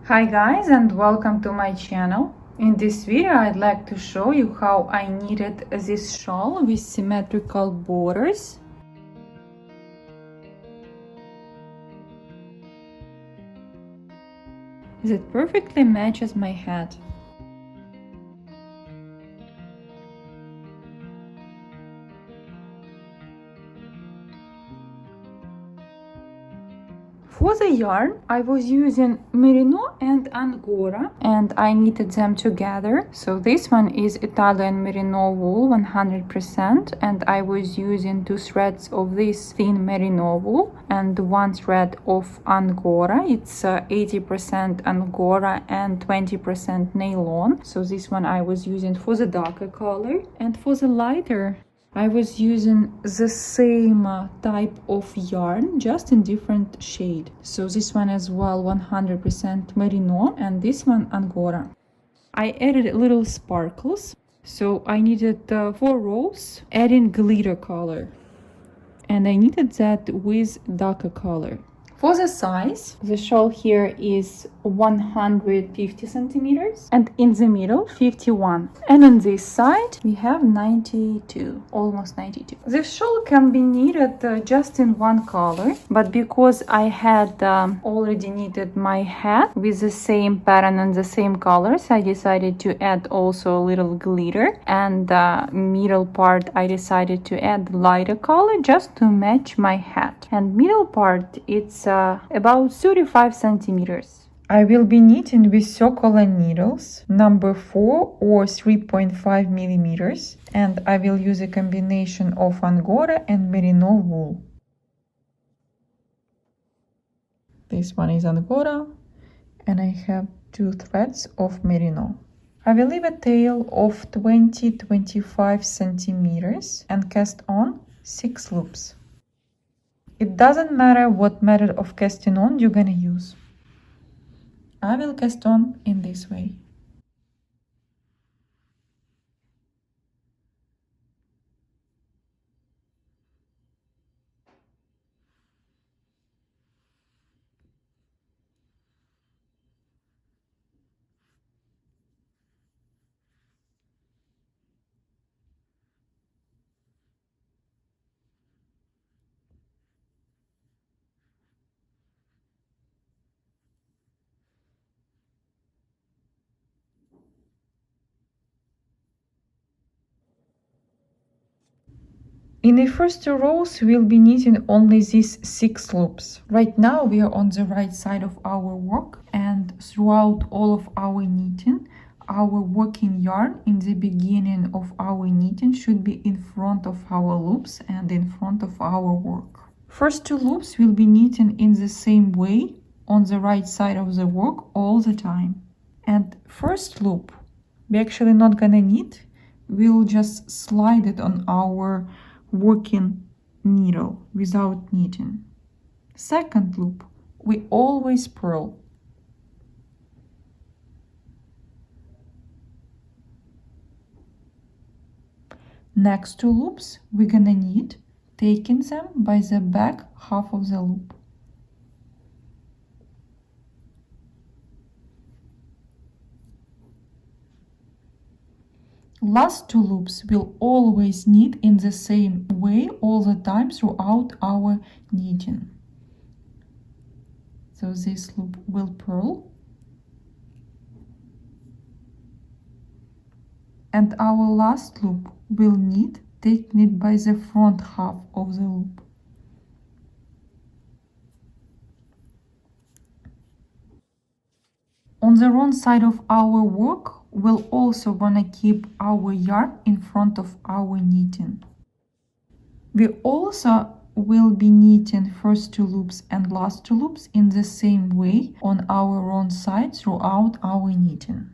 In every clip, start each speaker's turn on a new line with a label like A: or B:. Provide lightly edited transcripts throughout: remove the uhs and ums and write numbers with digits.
A: Hi guys, and welcome to my channel. In this video I'd like to show you how I knitted this shawl with symmetrical borders. That perfectly matches my hat. For the yarn, I was using merino and angora, and I knitted them together. So this one is Italian merino wool 100%, and I was using 2 threads of this thin merino wool and 1 thread of angora. It's 80% angora and 20% nylon. So this one I was using for the darker color, and for the lighter I was using the same type of yarn, just in different shade. So this one as well 100% merino, and this one angora. I added little sparkles, so I knitted 4 rows, adding glitter color. And I knitted that with darker color. For the size, the shawl here is 150 centimeters and in the middle 51, and on this side we have 92, almost 92. The shawl can be knitted just in one color, but because I had already knitted my hat with the same pattern and the same colors, I decided to add also a little glitter, and middle part I decided to add lighter color just to match my hat, and middle part it's about 35 centimeters. I will be knitting with circular needles, number 4 or 3.5 millimeters, and I will use a combination of angora and merino wool. This one is angora, and I have 2 threads of merino. I will leave a tail of 20-25 centimeters and cast on 6 loops. It doesn't matter what method of casting on you're gonna use. I will cast on in this way. In the first 2 rows, we'll be knitting only these 6 loops. Right now we are on the right side of our work, and throughout all of our knitting, our working yarn in the beginning of our knitting should be in front of our loops and in front of our work. First 2 loops will be knitting in the same way on the right side of the work all the time. And first loop, we're actually not gonna knit, we'll just slide it on our working needle without knitting. Second loop, we always purl. Next 2 loops we're gonna knit, taking them by the back half of the loop. Last 2 loops will always knit in the same way all the time throughout our knitting. So this loop will purl, and our last loop will knit, taking it by the front half of the loop. On the wrong side of our work, we'll also wanna keep our yarn in front of our knitting. We also will be knitting first 2 loops and last 2 loops in the same way on our wrong side throughout our knitting.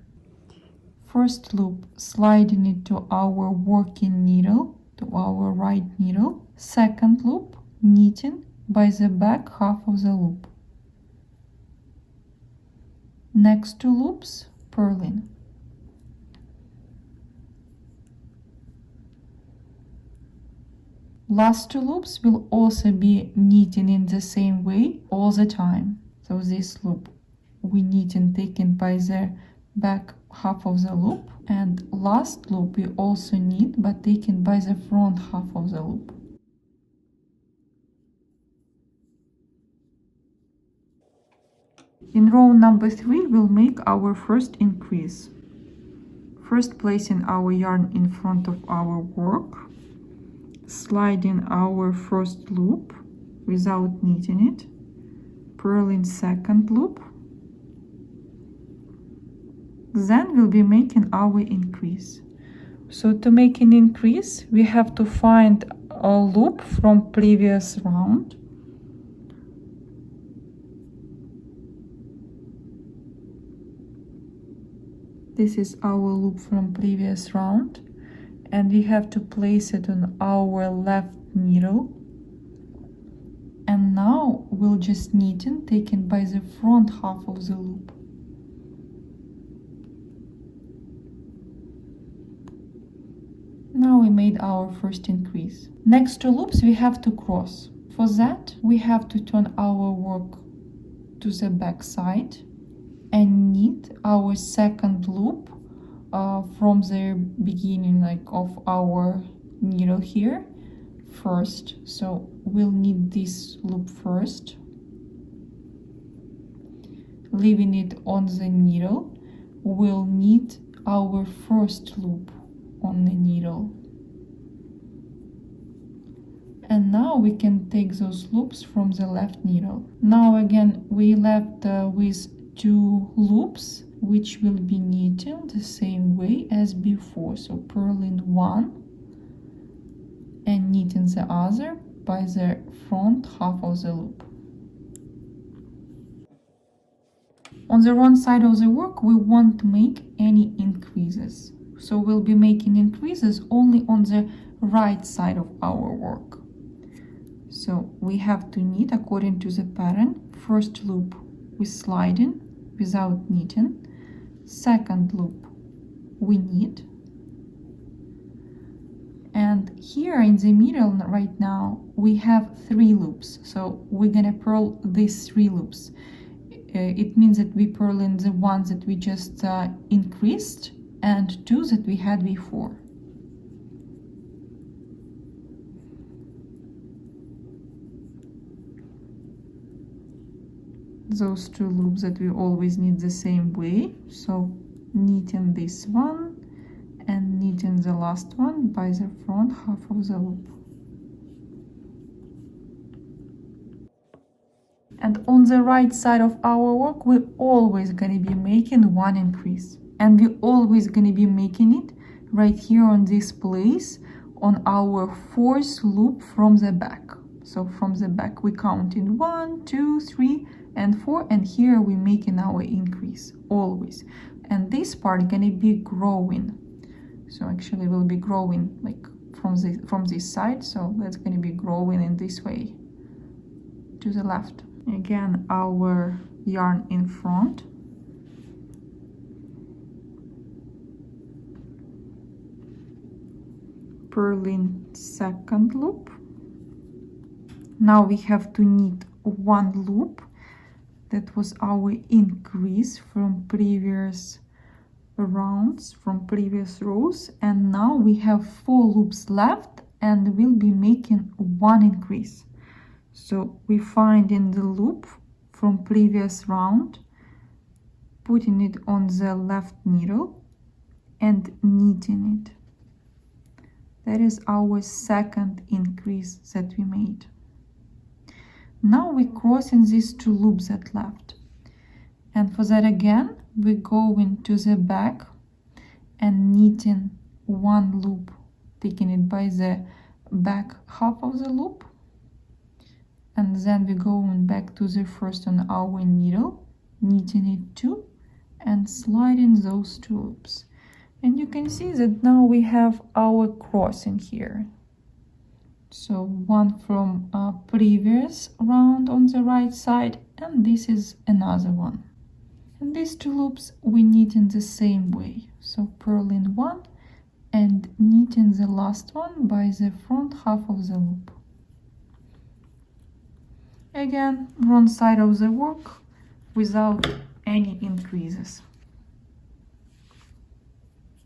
A: First loop, sliding it to our working needle, to our right needle. Second loop, knitting by the back half of the loop. Next 2 loops, purling. Last 2 loops will also be knitting in the same way all the time. So this loop we knit and taken by the back half of the loop, and last loop we also knit but taken by the front half of the loop. In row number 3 we'll make our first increase. First, placing our yarn in front of our work, sliding our first loop without knitting it, purling second loop, then we'll be making our increase. So to make an increase, we have to find a loop from previous round. This is our loop from previous round, and we have to place it on our left needle. And now we'll just knitting taken by the front half of the loop. Now we made our first increase. Next two loops we have to cross. For that we have to turn our work to the back side and knit our second loop from the beginning, like of our needle here first. So we'll knit this loop first, leaving it on the needle. We'll knit our first loop on the needle, and now we can take those loops from the left needle. Now again we left with two loops which will be knitting the same way as before, so purling one and knitting the other by the front half of the loop. On the wrong side of the work we won't make any increases, so we'll be making increases only on the right side of our work. So we have to knit according to the pattern. First loop we sliding without knitting, second loop we knit, and here in the middle right now we have 3 loops, so we're gonna purl these 3 loops. It means that we purl in the ones that we just increased and 2 that we had before. Those 2 loops that we always knit the same way, so knitting this one and knitting the last one by the front half of the loop. And on the right side of our work we're always gonna be making one increase, and we're always gonna be making it right here on this place on our 4th loop from the back. So from the back we count in 1, 2, 3 and 4, and here we're making our increase always. And this part gonna be growing, so actually we'll be growing like from this side, so that's gonna be growing in this way to the left. Again our yarn in front, purling second loop. Now we have to knit 1 loop. That was our increase from previous rounds, from previous rows, and now we have 4 loops left and we'll be making 1 increase. So we find in the loop from previous round, putting it on the left needle and knitting it. That is our second increase that we made. Now we're crossing these 2 loops that left, and for that again we go into the back and knitting 1 loop, taking it by the back half of the loop, and then we going back to the first on our needle, knitting it 2 and sliding those 2 loops. And you can see that now we have our crossing here. So one from a previous round on the right side, and this is another one. And these 2 loops we knit in the same way. So purling 1 and knitting the last one by the front half of the loop. Again, wrong side of the work without any increases.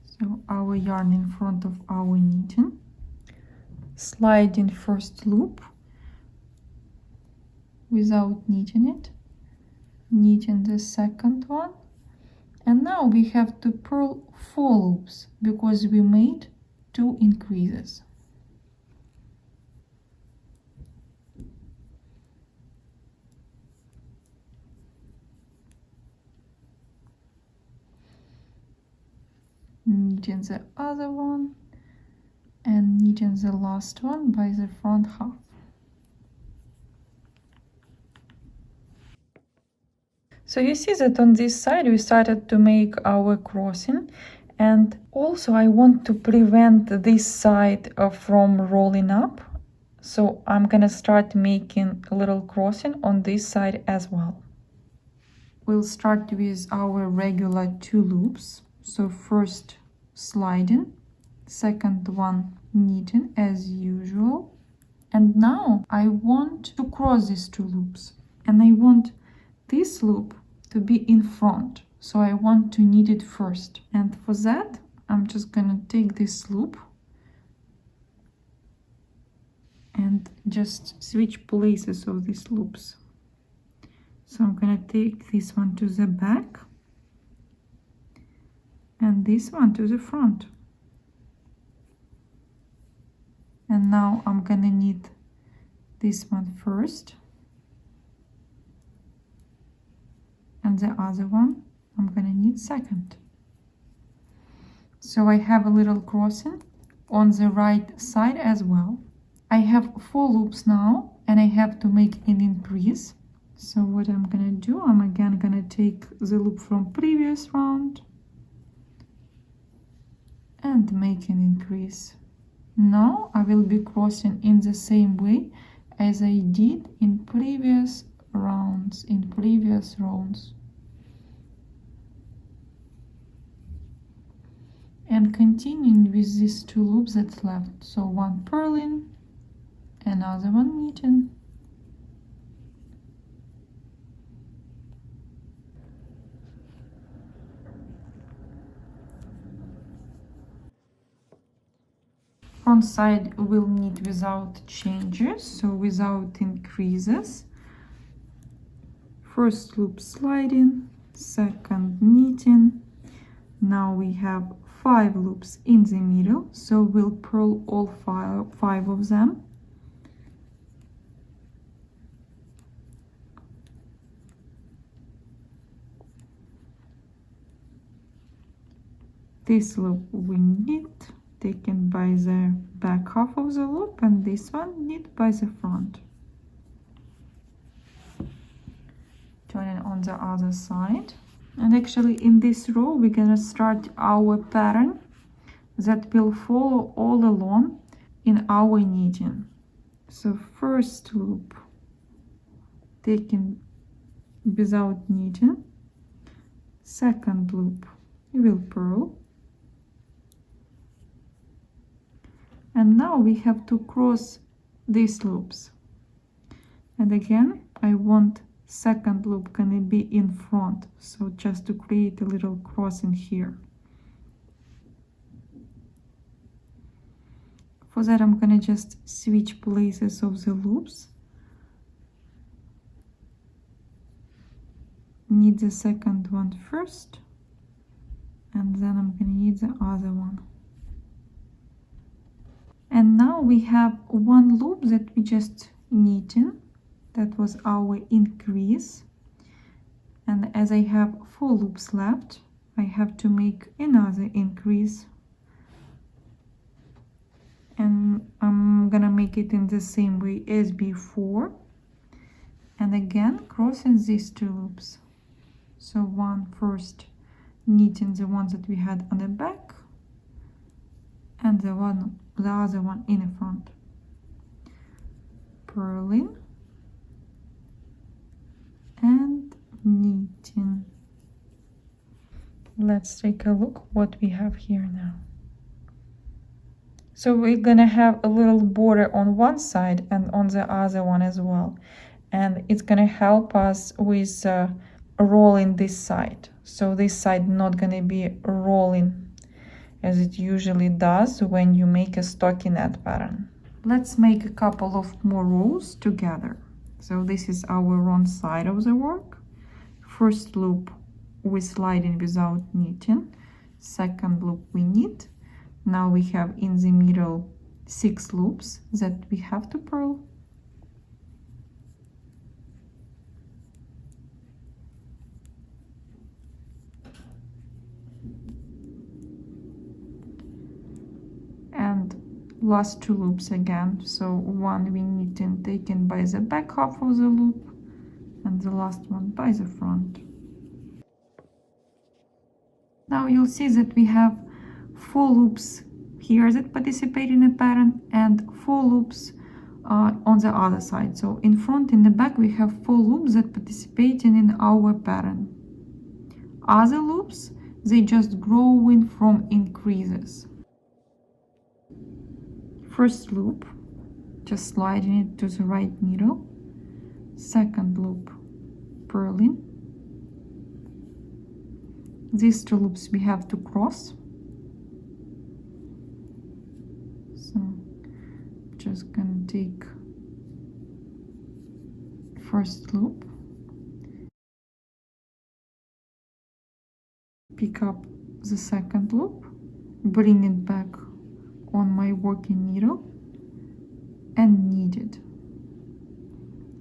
A: So our yarn in front of our knitting, slide in first loop without knitting it, knitting the second one, and now we have to purl 4 loops because we made 2 increases. Knitting the other one and knitting the last one by the front half. So you see that on this side we started to make our crossing, and also I want to prevent this side from rolling up, so I'm gonna start making a little crossing on this side as well. We'll start with our regular 2 loops. So first sliding, second one knitting as usual. And now I want to cross these 2 loops, and I want this loop to be in front. So I want to knit it first. And for that, I'm just gonna take this loop and just switch places of these loops. So I'm gonna take this one to the back and this one to the front. And now I'm gonna knit this one first and the other one I'm gonna knit second. So I have a little crossing on the right side as well. I have 4 loops now and I have to make an increase. So what I'm gonna do, I'm again gonna take the loop from previous round and make an increase. Now I will be crossing in the same way as I did in previous rounds, and continuing with these 2 loops that's left. So one purling, another one knitting. Front side will knit without changes, so without increases. First loop sliding, second knitting. Now we have 5 loops in the middle, so we'll purl all 5 of them. This loop we knit, taken by the back half of the loop, and this one knit by the front. Turning on the other side. And actually in this row we're gonna start our pattern that will follow all along in our knitting. So first loop taken without knitting, second loop we will purl, and now we have to cross these loops. And again I want second loop gonna be in front, so just to create a little crossing here. For that I'm gonna just switch places of the loops, knit the second one first, and then I'm gonna knit the other one. And now we have 1 loop that we just knitting. That was our increase, and as I have 4 loops left, I have to make another increase, and I'm gonna make it in the same way as before, and again crossing these 2 loops. So one first knitting the ones that we had on the back, and the other one in the front, purling and knitting. Let's take a look what we have here now. So we're gonna have a little border on one side and on the other one as well, and it's gonna help us with rolling this side. So this side not gonna be rolling as it usually does when you make a stockinette pattern. Let's make a couple of more rows together. So this is our wrong side of the work. First loop we sliding without knitting. Second loop we knit. Now we have in the middle 6 loops that we have to purl. And last 2 loops again. So one we knitting taken by the back half of the loop and the last one by the front. Now you'll see that we have 4 loops here that participate in a pattern and 4 loops on the other side. So in front and the back we have 4 loops that participate in our pattern. Other loops, they just growing from increases. First loop, just sliding it to the right needle. Second loop, purling. These 2 loops we have to cross. So just gonna take first loop, pick up the second loop, bring it back on my working needle and knit it.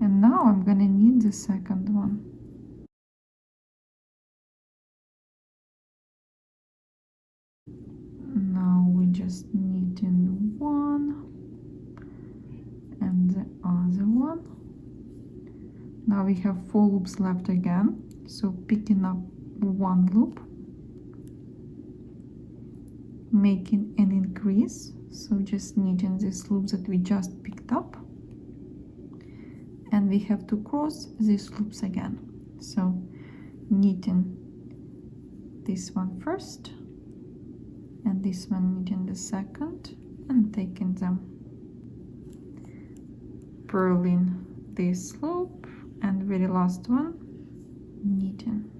A: And now I'm gonna knit the second one. Now we just knitting one and the other one. Now we have 4 loops left again, so picking up 1 loop, making an increase, so just knitting this loop that we just picked up, and we have to cross these loops again. So knitting this one first and this one knitting the second and taking them, purling this loop and very last one knitting.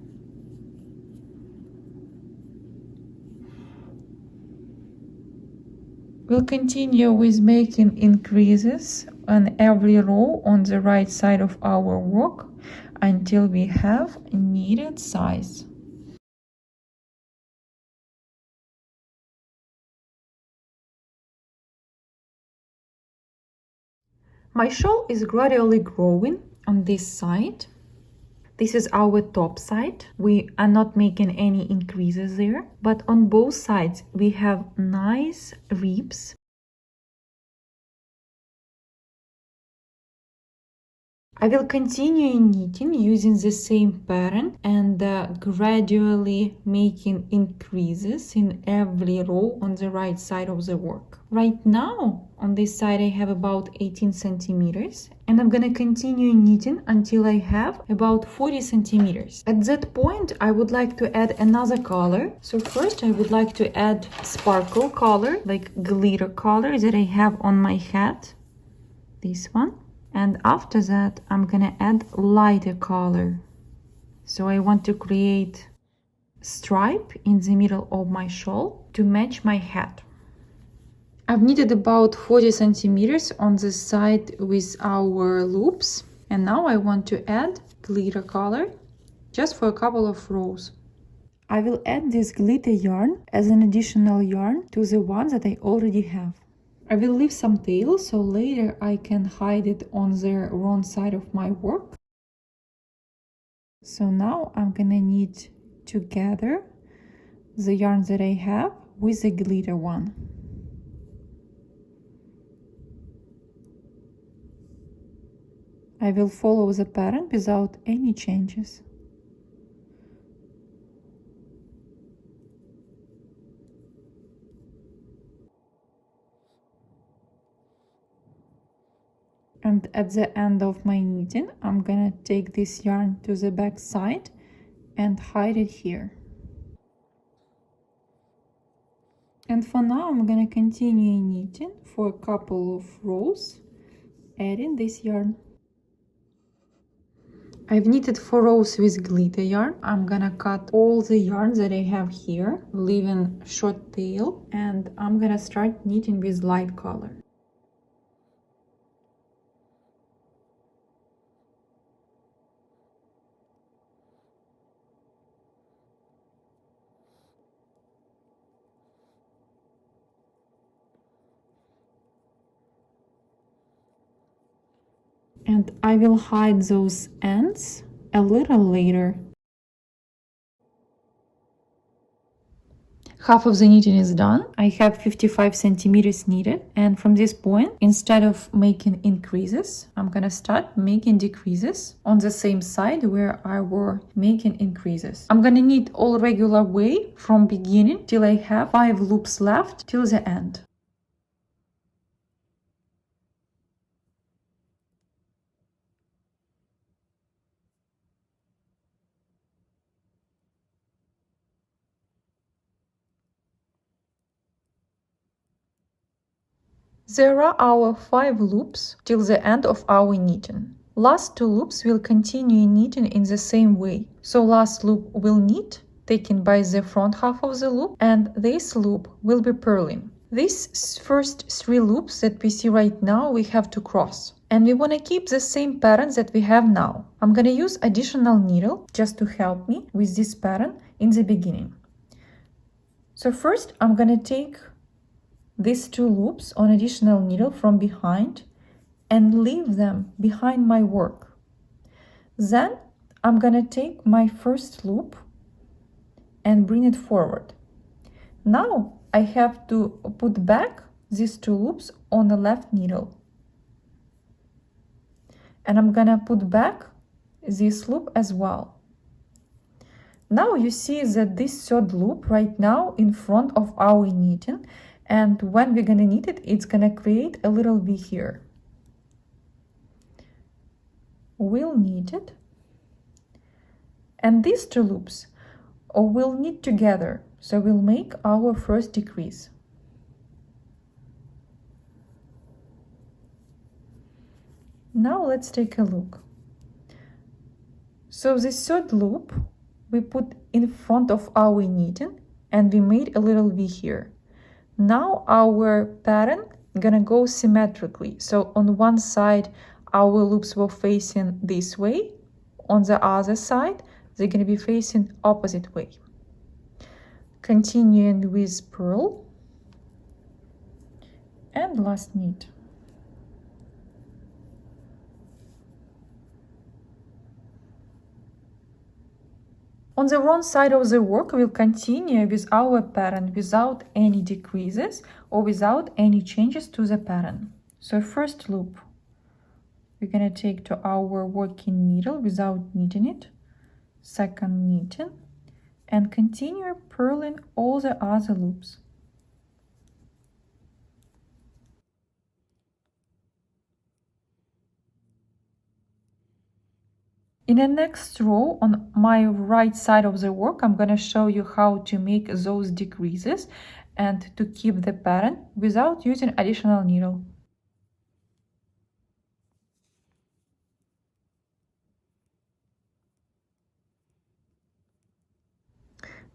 A: We'll continue with making increases on every row on the right side of our work until we have needed size. My shawl is gradually growing on this side. This is our top side. We are not making any increases there, but on both sides we have nice ribs. I will continue knitting using the same pattern and gradually making increases in every row on the right side of the work. Right now on this side I have about 18 centimeters and I'm gonna continue knitting until I have about 40 centimeters. At that point I would like to add another color. So first I would like to add sparkle color, like glitter color that I have on my hat. This one. And after that, I'm gonna add lighter color. So I want to create stripe in the middle of my shawl to match my hat. I've knitted about 40 centimeters on the side with our loops. And now I want to add glitter color just for a couple of rows. I will add this glitter yarn as an additional yarn to the one that I already have. I will leave some tail so later I can hide it on the wrong side of my work. So now I'm gonna knit together the yarn that I have with the glitter one. I will follow the pattern without any changes. And at the end of my knitting, I'm gonna take this yarn to the back side and hide it here. And for now, I'm gonna continue knitting for a couple of rows, adding this yarn. I've knitted 4 rows with glitter yarn. I'm gonna cut all the yarn that I have here, leaving short tail, and I'm gonna start knitting with light color. And I will hide those ends a little later. Half of the knitting is done. I have 55 centimeters knitted, and from this point, instead of making increases, I'm gonna start making decreases on the same side where I were making increases. I'm gonna knit all regular way from beginning till I have 5 loops left till the end. There are our 5 loops till the end of our knitting. Last 2 loops will continue knitting in the same way. So last loop will knit, taken by the front half of the loop, and this loop will be purling. These first 3 loops that we see right now we have to cross. And we want to keep the same pattern that we have now. I'm going to use additional needle just to help me with this pattern in the beginning. So first I'm going to take these 2 loops on additional needle from behind and leave them behind my work. Then I'm gonna take my first loop and bring it forward. Now I have to put back these 2 loops on the left needle. And I'm gonna put back this loop as well. Now you see that this 3rd loop right now in front of our knitting, and when we're gonna knit it, it's gonna create a little V here. We'll knit it, and these 2 loops will knit together, so we'll make our first decrease. Now let's take a look. So this 3rd loop we put in front of our knitting, and we made a little V here. Now our pattern gonna go symmetrically. So on one side our loops were facing this way, on the other side they're gonna be facing opposite way. Continuing with purl and last knit. On the wrong side of the work, we'll continue with our pattern without any decreases or without any changes to the pattern. So first loop, we're gonna take to our working needle without knitting it, second knitting, and continue purling all the other loops. In the next row on my right side of the work, I'm going to show you how to make those decreases and to keep the pattern without using additional needle.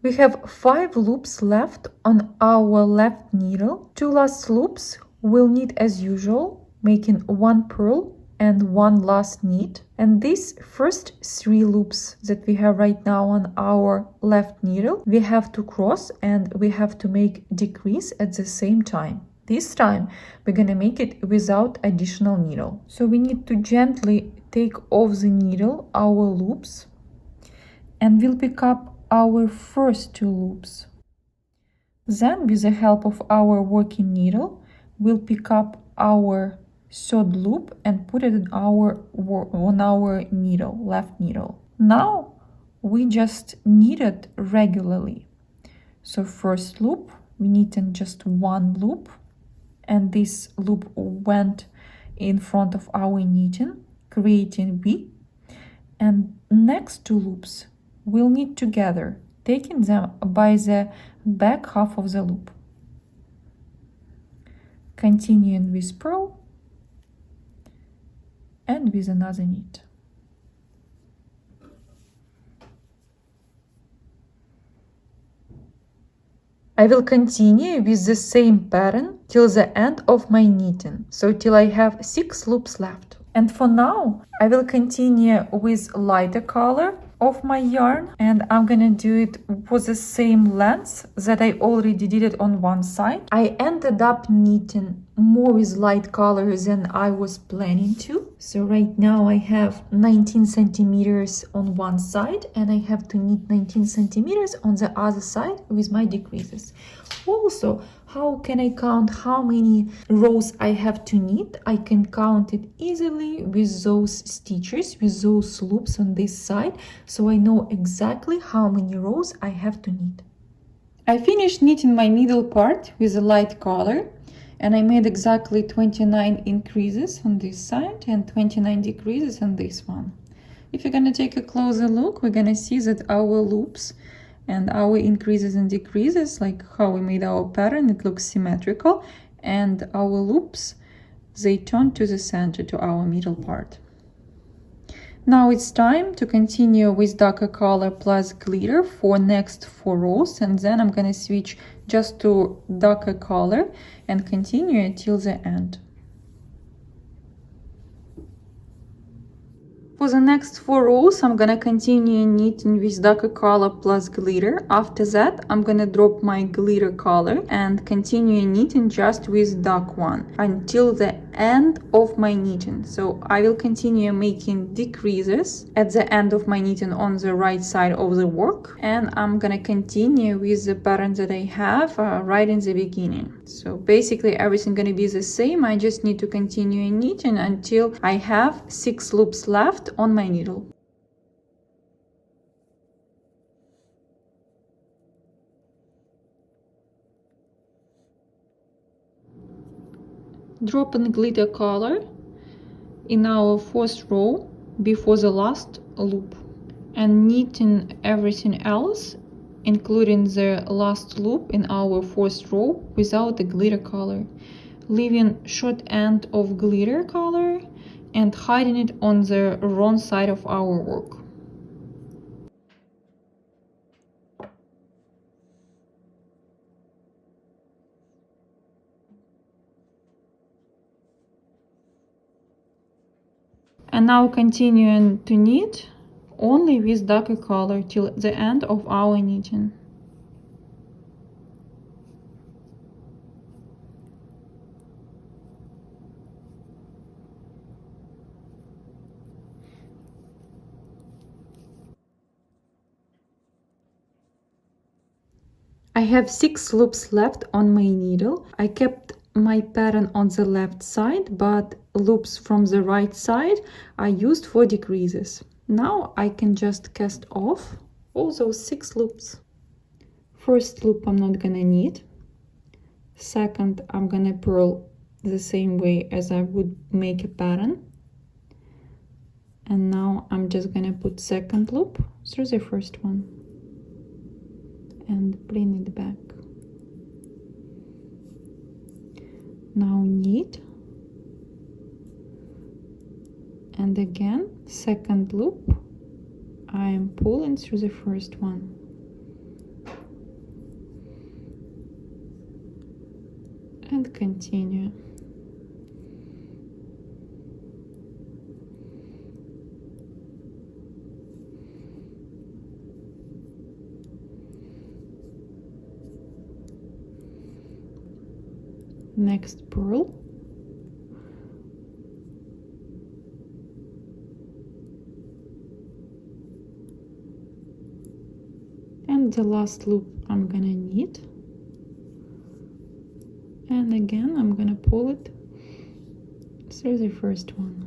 A: We have 5 loops left on our left needle. 2 last loops we'll knit as usual, making 1 purl and 1 last knit. And these first 3 loops that we have right now on our left needle, we have to cross and we have to make decrease at the same time. This time we're gonna make it without additional needle. So we need to gently take off the needle our loops, and we'll pick up our first 2 loops. Then with the help of our working needle, we'll pick up our 3rd loop and put it on our needle, left needle. Now we just knit it regularly. So first loop, we knit in just 1 loop, and this loop went in front of our knitting, creating V. And next 2 loops we'll knit together, taking them by the back half of the loop. Continuing with purl and with another knit. I will continue with the same pattern till the end of my knitting, so till I have 6 loops left. And for now, I will continue with lighter color of my yarn, and I'm gonna do it with the same length that I already did it on one side. I ended up knitting more with light color than I was planning to. So right now I have 19 centimeters on one side, and I have to knit 19 centimeters on the other side with my decreases. Also, how can I count how many rows I have to knit? I can count it easily with those stitches, with those loops on this side, so I know exactly how many rows I have to knit. I finished knitting my middle part with a light color, and I made exactly 29 increases on this side and 29 decreases on this one. If you're gonna take a closer look, we're gonna see that our loops and our increases and decreases, like how we made our pattern, it looks symmetrical, and our loops, they turn to the center, to our middle part. Now it's time to continue with darker color plus glitter for next 4 rows, and then I'm gonna switch just to darker color and continue till the end. For the next 4 rows, I'm gonna continue knitting with darker color plus glitter. After that, I'm gonna drop my glitter color and continue knitting just with dark one until the end of my knitting. So I will continue making decreases at the end of my knitting on the right side of the work, and I'm gonna continue with the pattern that I have right in the beginning. So basically everything gonna be the same. I just need to continue knitting until I have 6 loops left on my needle. Dropping glitter color in our 4th row before the last loop, and knitting everything else, including the last loop in our 4th row, without the glitter color, leaving short end of glitter color and hiding it on the wrong side of our work. And now continuing to knit only with darker color till the end of our knitting. I have 6 loops left on my needle. I kept my pattern on the left side, but loops from the right side I used for decreases. Now I can just cast off all those 6 loops. First loop I'm not gonna knit. Second, I'm gonna purl the same way as I would make a pattern. And now I'm just gonna put second loop through the first one and bring it back. Now knit, and again second loop, I am pulling through the first one. And continue. Next purl, and the last loop I'm gonna knit, and again I'm gonna pull it through the first one.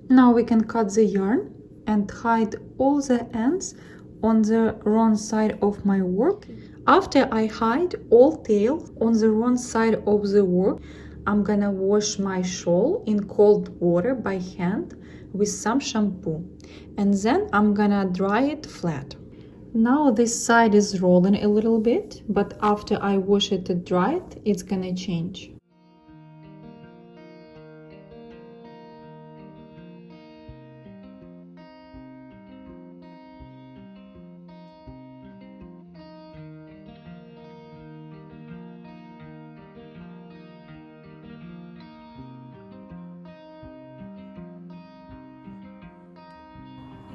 A: Now we can cut the yarn and hide all the ends on the wrong side of my work. After I hide all tail on the wrong side of the work, I'm gonna wash my shawl in cold water by hand with some shampoo, and then I'm gonna dry it flat. Now this side is rolling a little bit, but after I wash it and dry it, it's gonna change.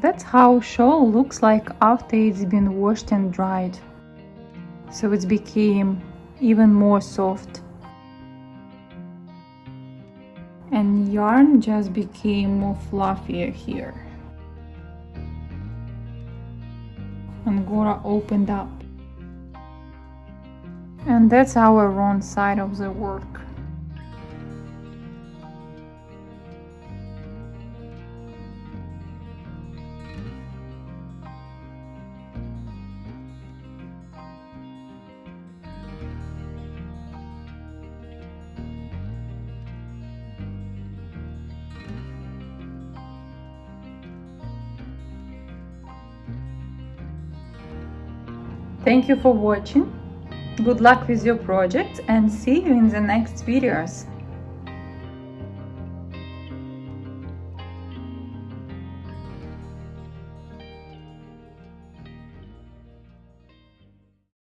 A: That's how shawl looks like after it's been washed and dried. So it became even more soft. And yarn just became more fluffier here. Angora opened up. And that's our wrong side of the work. Thank you for watching. Good luck with your project and see you in the next videos.